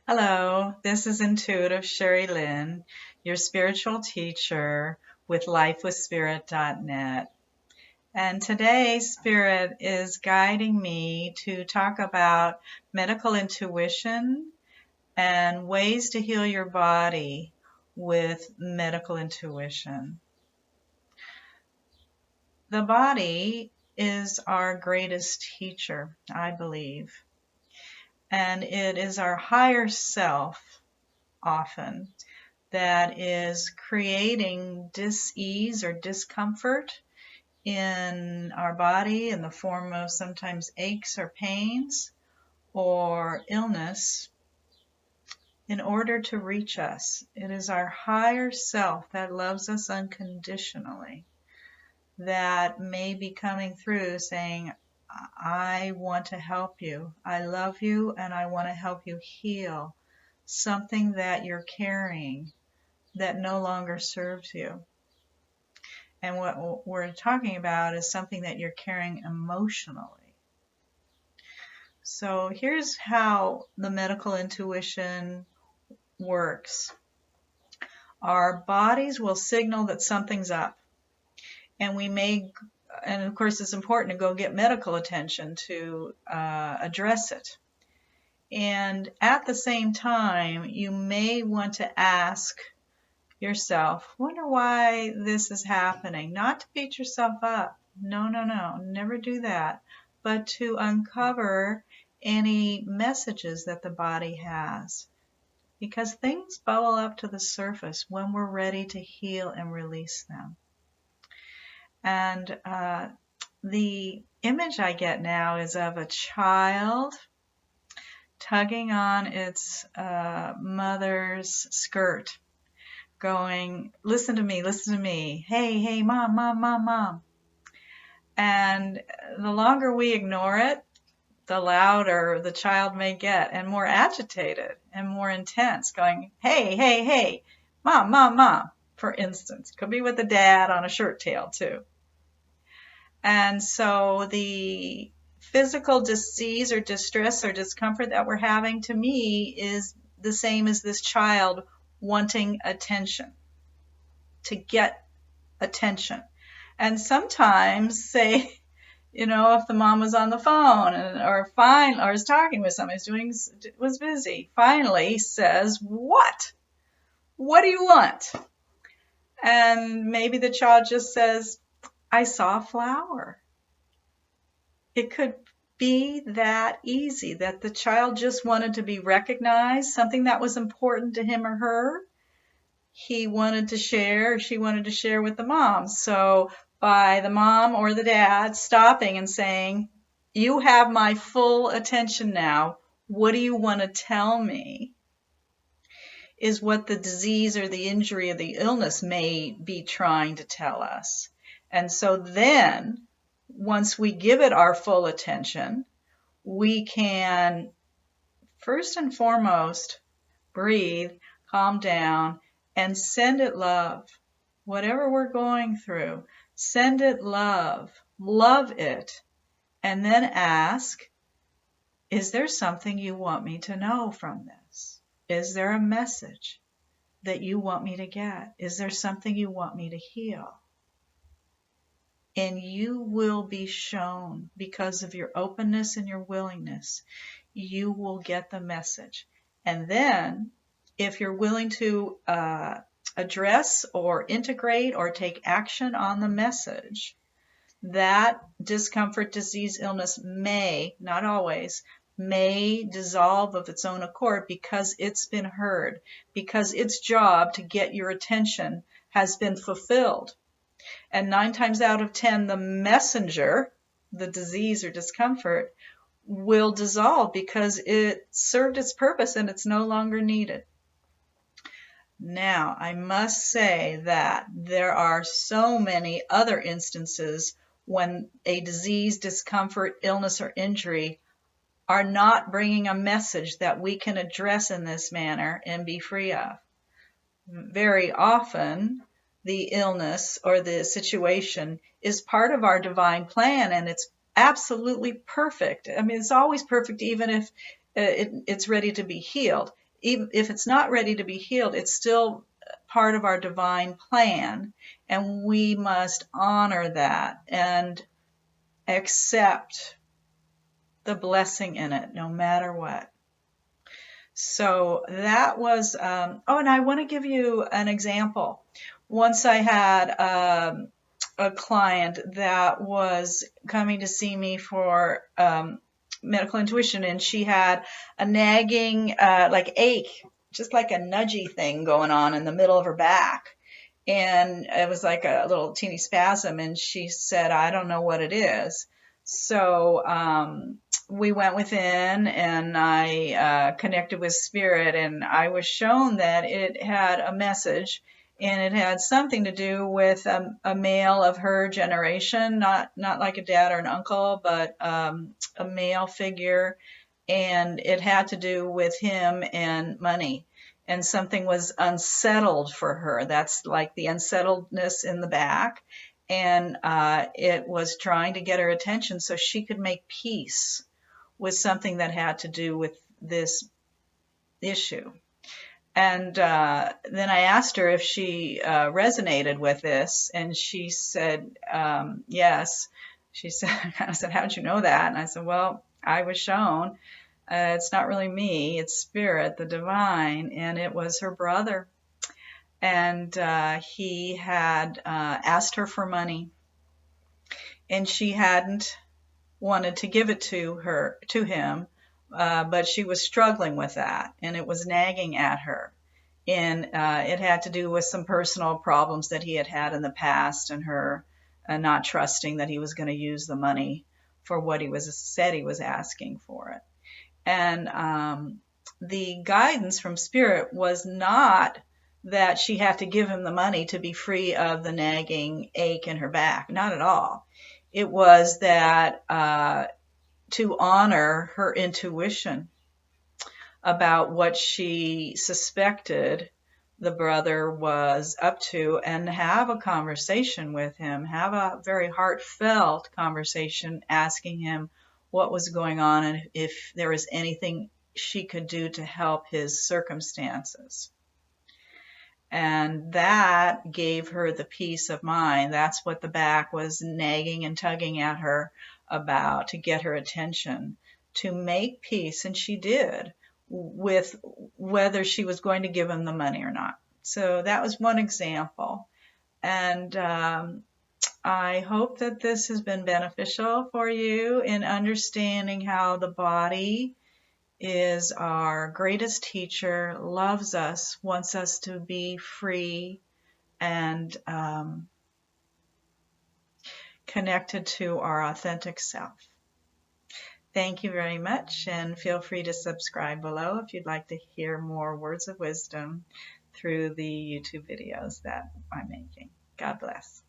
Hello, this is Intuitive Sherry Lynn, your spiritual teacher with lifewithspirit.net. And today, Spirit is guiding me to talk about medical intuition and ways to heal your body with medical intuition. The body is our greatest teacher, I believe, and it is our higher self often that is creating dis-ease or discomfort in our body in the form of sometimes aches or pains or illness in order to reach us. It is our higher self that loves us unconditionally that may be coming through saying, I want to help you. I love you and I want to help you heal something that you're carrying that no longer serves you. And what we're talking about is something that you're carrying emotionally. So here's how the medical intuition works. Our bodies will signal that something's up. And and of course it's important to go get medical attention to address it. And at the same time, you may want to ask yourself, wonder why this is happening. Not to beat yourself up. No, never do that. But to uncover any messages that the body has. Because things bubble up to the surface when we're ready to heal and release them. And the image I get now is of a child tugging on its mother's skirt, going, listen to me, hey, mom. And the longer we ignore it, the louder the child may get and more agitated and more intense, going, hey, mom, for instance. Could be with the dad on a shirt tail too. And so the physical disease or distress or discomfort that we're having, to me, is the same as this child wanting attention, to get attention. And sometimes, say, if the mom was on the phone or is talking with somebody, was busy, finally says, what do you want? And maybe the child just says, I saw a flower. It could be that easy, that the child just wanted to be recognized, something that was important to him or her. He wanted to share, she wanted to share with the mom. So by the mom or the dad stopping and saying, you have my full attention now, what do you want to tell me? Is what the disease or the injury or the illness may be trying to tell us. And so then, once we give it our full attention, we can, first and foremost, breathe, calm down, and send it love. Whatever we're going through, send it love. Love it. And then ask, is there something you want me to know from this? Is there a message that you want me to get? Is there something you want me to heal? And you will be shown, because of your openness and your willingness, you will get the message. And then, if you're willing to address or integrate or take action on the message, that discomfort, disease, illness may, not always, may dissolve of its own accord because it's been heard, because its job to get your attention has been fulfilled. And 9 times out of 10, the messenger, the disease or discomfort, will dissolve because it served its purpose and it's no longer needed. Now, I must say that there are so many other instances when a disease, discomfort, illness, or injury are not bringing a message that we can address in this manner and be free of. Very often, the illness or the situation is part of our divine plan, and it's absolutely perfect. I mean, it's always perfect, even if it's ready to be healed. even if it's not ready to be healed, it's still part of our divine plan, and we must honor that and accept the blessing in it, no matter what. So that was, oh, and I want to give you an example. Once I had a client that was coming to see me for medical intuition, and she had a nagging, like ache, just like a nudgy thing going on in the middle of her back. And it was like a little teeny spasm, and she said, I don't know what it is. So we went within, and I connected with Spirit, and I was shown that it had a message, and it had something to do with a male of her generation, not like a dad or an uncle, but a male figure, and it had to do with him and money. And something was unsettled for her. That's like the unsettledness in the back. And it was trying to get her attention so she could make peace with something that had to do with this issue. And then I asked her if she resonated with this, and she said yes. She said, I said, how'd you know that? And I said, well, I was shown. It's not really me, it's Spirit, the divine, and it was her brother. And he had asked her for money, and she hadn't wanted to give it to him, but she was struggling with that, and it was nagging at her. And it had to do with some personal problems that he had had in the past, and her not trusting that he was going to use the money for what he said he was asking for it. And the guidance from Spirit was not that she had to give him the money to be free of the nagging ache in her back. Not at all. It was that to honor her intuition about what she suspected the brother was up to, and have a conversation with him, have a very heartfelt conversation, asking him what was going on and if there was anything she could do to help his circumstances. And that gave her the peace of mind. That's what the back was nagging and tugging at her about, to get her attention, to make peace, and she did, with whether she was going to give him the money or not. So that was one example. And I hope that this has been beneficial for you in understanding how the body is our greatest teacher, loves us, wants us to be free and connected to our authentic self. Thank you very much, and feel free to subscribe below if you'd like to hear more words of wisdom through the YouTube videos that I'm making. God bless.